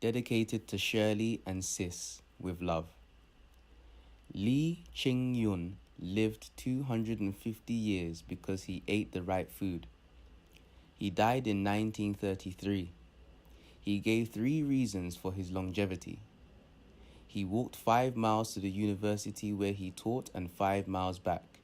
dedicated to Shirley and Sis with love. 𝐦𝐤𝐤𝐿 lived 250 years because he ate the right food. He died in 1933. He gave 3 reasons for his longevity. He walked 5 miles to the university where he taught and 5 miles back.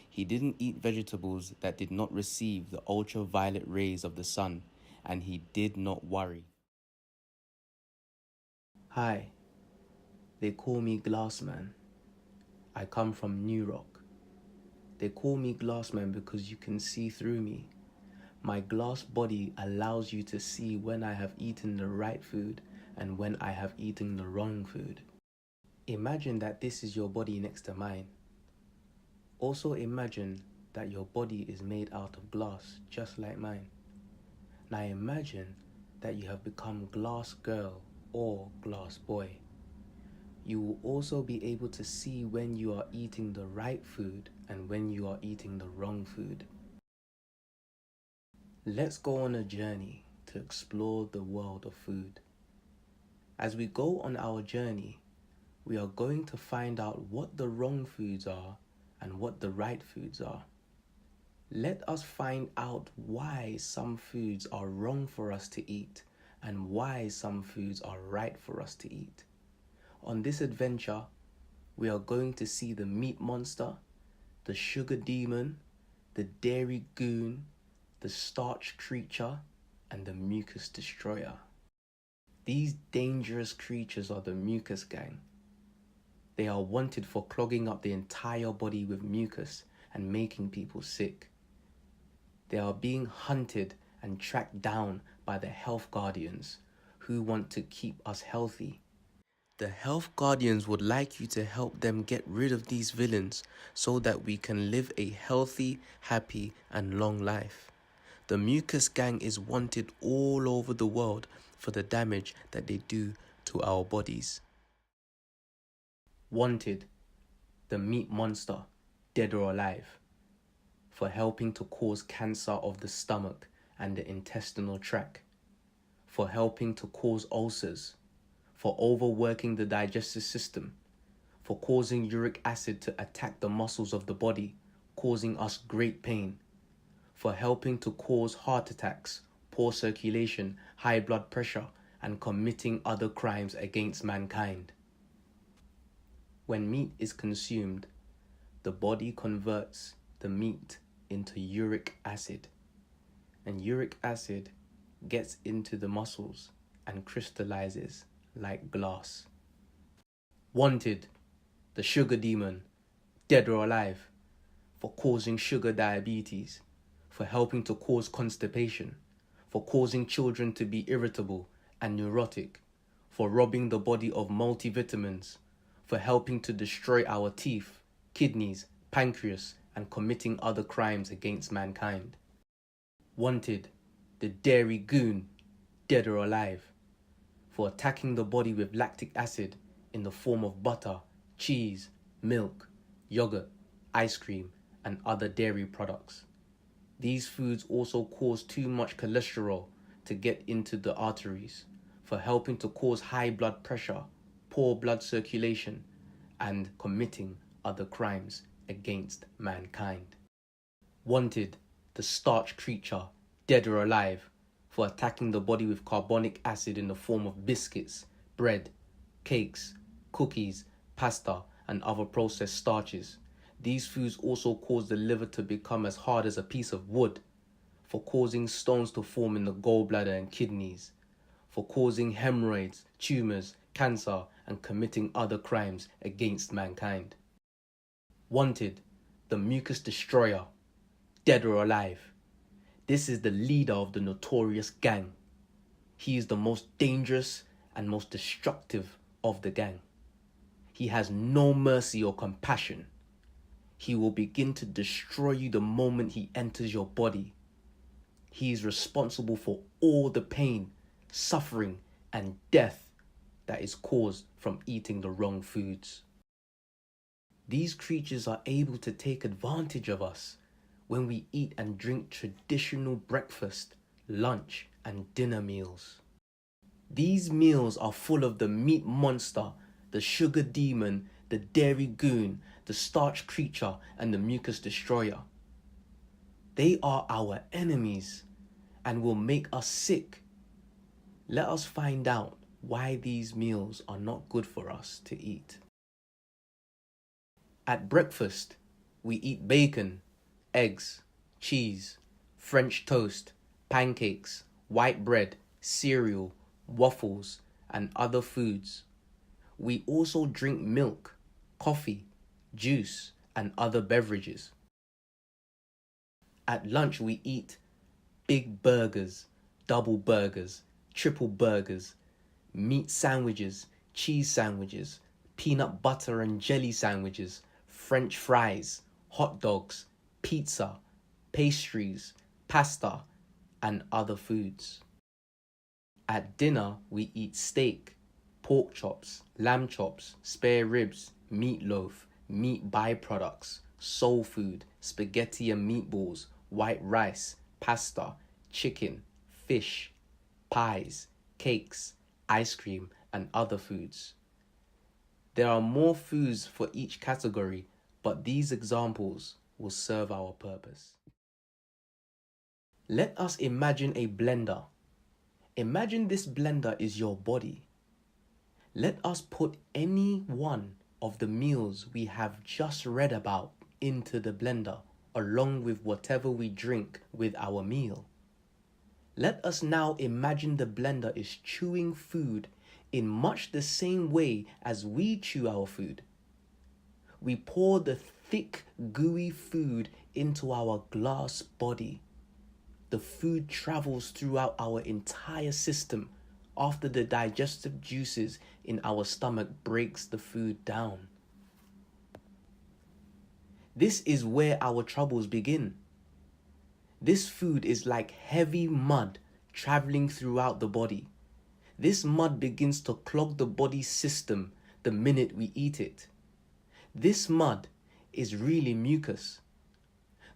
He didn't eat vegetables that did not receive the ultraviolet rays of the sun, and he did not worry. Hi, they call me Glassman. I come from New Rock. They call me Glassman because you can see through me. My glass body allows you to see when I have eaten the right food and when I have eaten the wrong food. Imagine that this is your body next to mine. Also imagine that your body is made out of glass, just like mine. Now imagine that you have become glass girl or glass boy. You will also be able to see when you are eating the right food and when you are eating the wrong food. Let's go on a journey to explore the world of food. As we go on our journey, we are going to find out what the wrong foods are and what the right foods are. Let us find out why some foods are wrong for us to eat and why some foods are right for us to eat. On this adventure, we are going to see the meat monster, the sugar demon, the dairy goon, the starch creature, and the mucus destroyer. These dangerous creatures are the mucus gang. They are wanted for clogging up the entire body with mucus and making people sick. They are being hunted and tracked down by the health guardians who want to keep us healthy. The health guardians would like you to help them get rid of these villains so that we can live a healthy, happy, and long life. The mucus gang is wanted all over the world for the damage that they do to our bodies. Wanted, the meat monster, dead or alive, for helping to cause cancer of the stomach and the intestinal tract, for helping to cause ulcers, for overworking the digestive system, for causing uric acid to attack the muscles of the body, causing us great pain, for helping to cause heart attacks, poor circulation, high blood pressure, and committing other crimes against mankind. When meat is consumed, the body converts the meat into uric acid, and uric acid gets into the muscles and crystallizes like glass. Wanted, the sugar demon, dead or alive, for causing sugar diabetes, for helping to cause constipation, for causing children to be irritable and neurotic, for robbing the body of multivitamins, for helping to destroy our teeth, kidneys, pancreas, and committing other crimes against mankind. Wanted, the dairy goon, dead or alive, for attacking the body with lactic acid in the form of butter, cheese, milk, yogurt, ice cream, and other dairy products. These foods also cause too much cholesterol to get into the arteries, for helping to cause high blood pressure, poor blood circulation, and committing other crimes against mankind. Wanted, the starch creature, dead or alive, for attacking the body with carbonic acid in the form of biscuits, bread, cakes, cookies, pasta, and other processed starches. These foods also cause the liver to become as hard as a piece of wood, for causing stones to form in the gallbladder and kidneys, for causing hemorrhoids, tumors, cancer, and committing other crimes against mankind. Wanted, the mucus destroyer, dead or alive. This is the leader of the notorious gang. He is the most dangerous and most destructive of the gang. He has no mercy or compassion. He will begin to destroy you the moment he enters your body. He is responsible for all the pain, suffering, and death that is caused from eating the wrong foods. These creatures are able to take advantage of us when we eat and drink traditional breakfast, lunch, and dinner meals. These meals are full of the meat monster, the sugar demon, the dairy goon, the starch creature, and the mucus destroyer. They are our enemies and will make us sick. Let us find out why these meals are not good for us to eat. At breakfast, we eat bacon, eggs, cheese, French toast, pancakes, white bread, cereal, waffles, and other foods. We also drink milk, coffee, juice, and other beverages. At lunch, we eat big burgers, double burgers, triple burgers, meat sandwiches, cheese sandwiches, peanut butter and jelly sandwiches, French fries, hot dogs, pizza, pastries, pasta, and other foods. At dinner, we eat steak, pork chops, lamb chops, spare ribs, meatloaf, meat byproducts, soul food, spaghetti and meatballs, white rice, pasta, chicken, fish, pies, cakes, ice cream, and other foods. There are more foods for each category, but these examples will serve our purpose. Let us imagine a blender. Imagine this blender is your body. Let us put any one of the meals we have just read about into the blender, along with whatever we drink with our meal. Let us now imagine the blender is chewing food in much the same way as we chew our food. We pour the thick, gooey food into our glass body. The food travels throughout our entire system after the digestive juices in our stomach breaks the food down. This is where our troubles begin. This food is like heavy mud traveling throughout the body. This mud begins to clog the body system the minute we eat it. This mud is really mucus.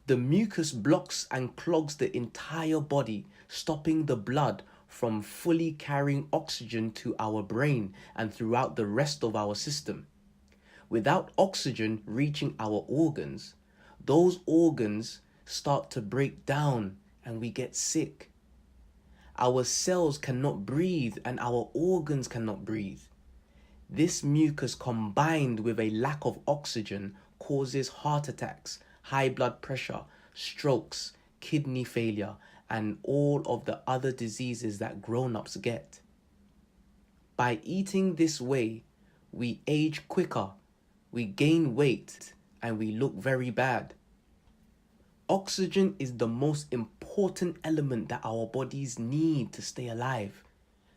The mucus blocks and clogs the entire body, stopping the blood from fully carrying oxygen to our brain and throughout the rest of our system. Without oxygen reaching our organs, those organs start to break down and we get sick. Our cells cannot breathe and our organs cannot breathe. This mucus combined with a lack of oxygen causes heart attacks, high blood pressure, strokes, kidney failure, and all of the other diseases that grown-ups get. By eating this way, we age quicker, we gain weight, and we look very bad. Oxygen is the most important element that our bodies need to stay alive.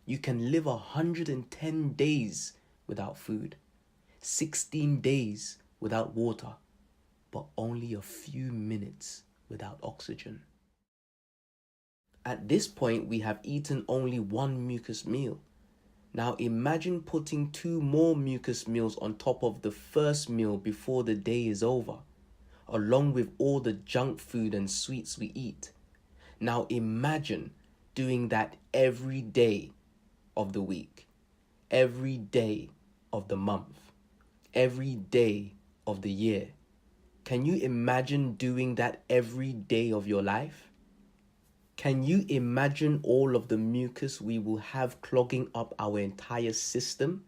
You can live 110 days without food, 16 days without water, but only a few minutes without oxygen. At this point, we have eaten only one mucus meal. Now imagine putting 2 more mucus meals on top of the first meal before the day is over, along with all the junk food and sweets we eat. Now imagine doing that every day of the week, every day of the month, every day of the year. Can you imagine doing that every day of your life? Can you imagine all of the mucus we will have clogging up our entire system?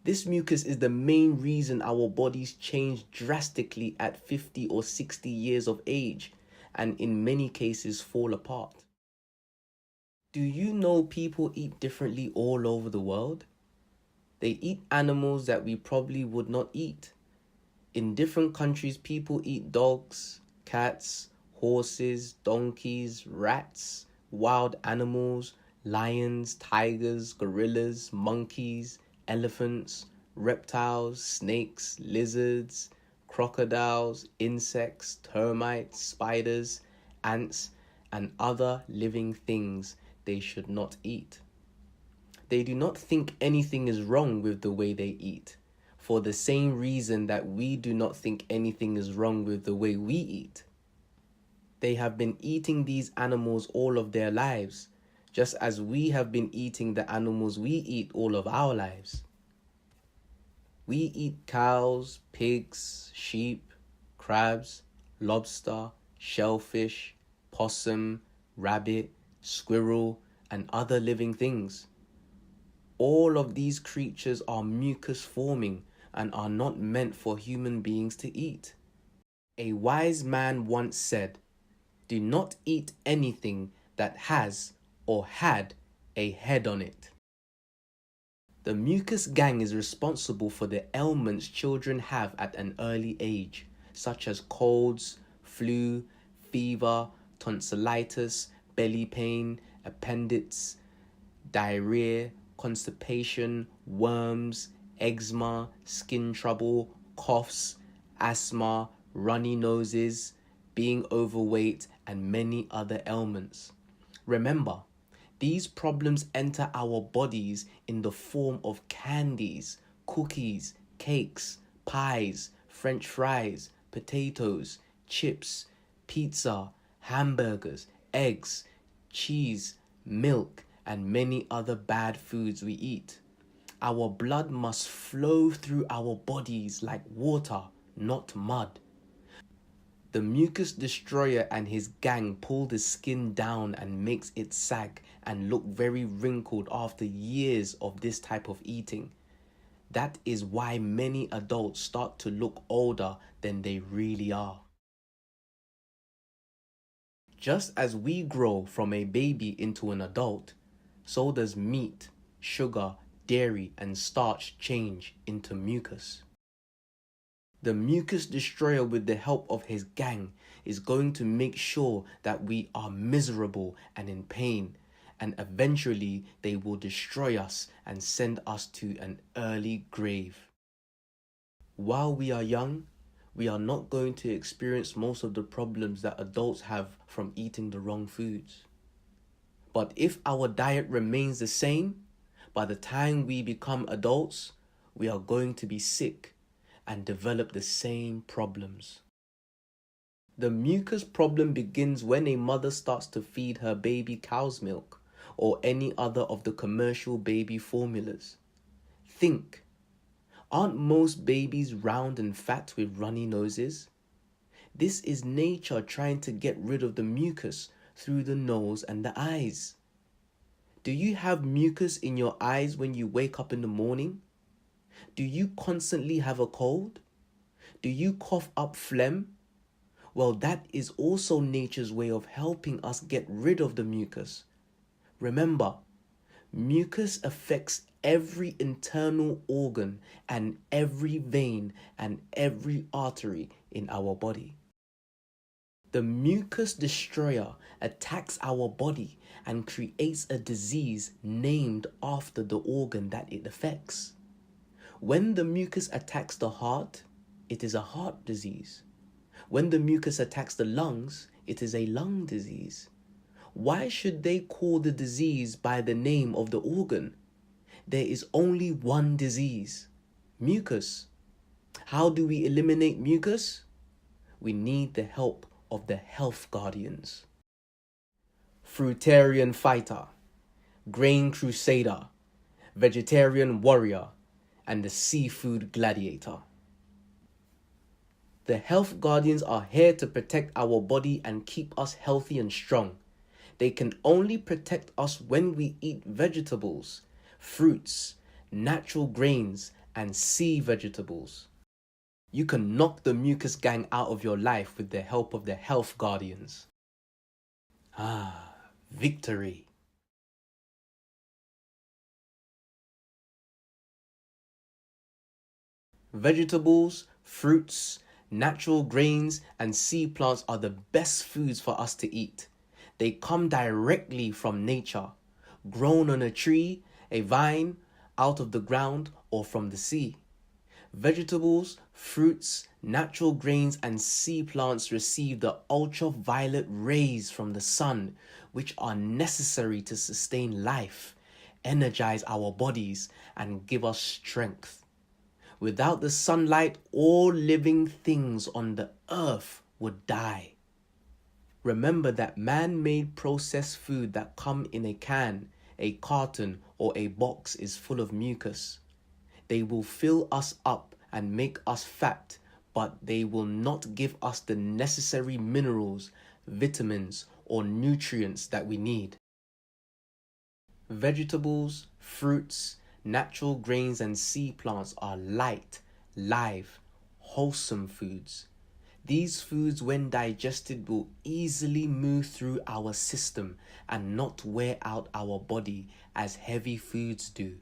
This mucus is the main reason our bodies change drastically at 50 or 60 years of age, and in many cases fall apart. Do you know people eat differently all over the world? They eat animals that we probably would not eat. In different countries, people eat dogs, cats, horses, donkeys, rats, wild animals, lions, tigers, gorillas, monkeys, elephants, reptiles, snakes, lizards, crocodiles, insects, termites, spiders, ants, and other living things they should not eat. They do not think anything is wrong with the way they eat, for the same reason that we do not think anything is wrong with the way we eat. They have been eating these animals all of their lives, just as we have been eating the animals we eat all of our lives. We eat cows, pigs, sheep, crabs, lobster, shellfish, possum, rabbit, squirrel, and other living things. All of these creatures are mucus forming and are not meant for human beings to eat. A wise man once said, "Do not eat anything that has or had a head on it." The mucus gang is responsible for the ailments children have at an early age, such as colds, flu, fever, tonsillitis, belly pain, appendix, diarrhea, constipation, worms, eczema, skin trouble, coughs, asthma, runny noses, being overweight, and many other ailments. Remember, these problems enter our bodies in the form of candies, cookies, cakes, pies, French fries, potatoes, chips, pizza, hamburgers, eggs, cheese, milk, and many other bad foods we eat. Our blood must flow through our bodies like water, not mud. The mucus destroyer and his gang pull the skin down and makes it sag and look very wrinkled after years of this type of eating. That is why many adults start to look older than they really are. Just as we grow from a baby into an adult, so does meat, sugar, dairy, and starch change into mucus. The mucus destroyer, with the help of his gang, is going to make sure that we are miserable and in pain, and eventually they will destroy us and send us to an early grave. While we are young, we are not going to experience most of the problems that adults have from eating the wrong foods. But if our diet remains the same, by the time we become adults, we are going to be sick and develop the same problems. The mucus problem begins when a mother starts to feed her baby cow's milk or any other of the commercial baby formulas. Think, aren't most babies round and fat with runny noses? This is nature trying to get rid of the mucus through the nose and the eyes. Do you have mucus in your eyes when you wake up in the morning? Do you constantly have a cold? Do you cough up phlegm? Well, that is also nature's way of helping us get rid of the mucus. Remember, mucus affects every internal organ and every vein and every artery in our body. The mucus destroyer attacks our body and creates a disease named after the organ that it affects. When the mucus attacks the heart, it is a heart disease. When the mucus attacks the lungs, it is a lung disease. Why should they call the disease by the name of the organ? There is only one disease, mucus. How do we eliminate mucus? We need the help of the health guardians. Fruitarian fighter, grain crusader, vegetarian warrior, and the seafood gladiator. The health guardians are here to protect our body and keep us healthy and strong. They can only protect us when we eat vegetables, fruits, natural grains, and sea vegetables. You can knock the mucus gang out of your life with the help of the health guardians. Victory. Vegetables, fruits, natural grains, and sea plants are the best foods for us to eat. They come directly from nature, grown on a tree, a vine, out of the ground, or from the sea. Vegetables, fruits, natural grains, and sea plants receive the ultraviolet rays from the sun, which are necessary to sustain life, energize our bodies, and give us strength. Without the sunlight, all living things on the earth would die. Remember that man-made processed food that come in a can, a carton, or a box is full of mucus. They will fill us up and make us fat, but they will not give us the necessary minerals, vitamins, or nutrients that we need. Vegetables, fruits, natural grains, and sea plants are light, live, wholesome foods. These foods, when digested, will easily move through our system and not wear out our body as heavy foods do.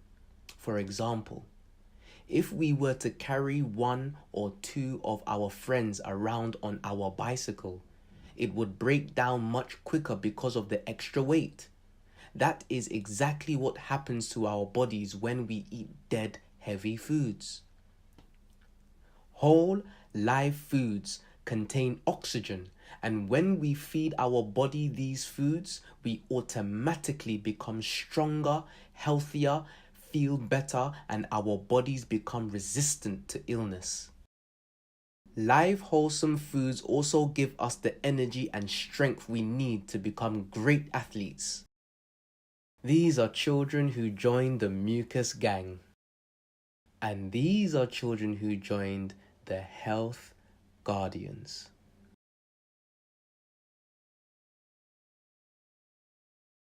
For example, if we were to carry 1 or 2 of our friends around on our bicycle, it would break down much quicker because of the extra weight. That is exactly what happens to our bodies when we eat dead, heavy foods. Whole, live foods contain oxygen, and when we feed our body these foods, we automatically become stronger, healthier, feel better, and our bodies become resistant to illness. Live, wholesome foods also give us the energy and strength we need to become great athletes. These are children who joined the Mucus gang. And these are children who joined the Health Guardians.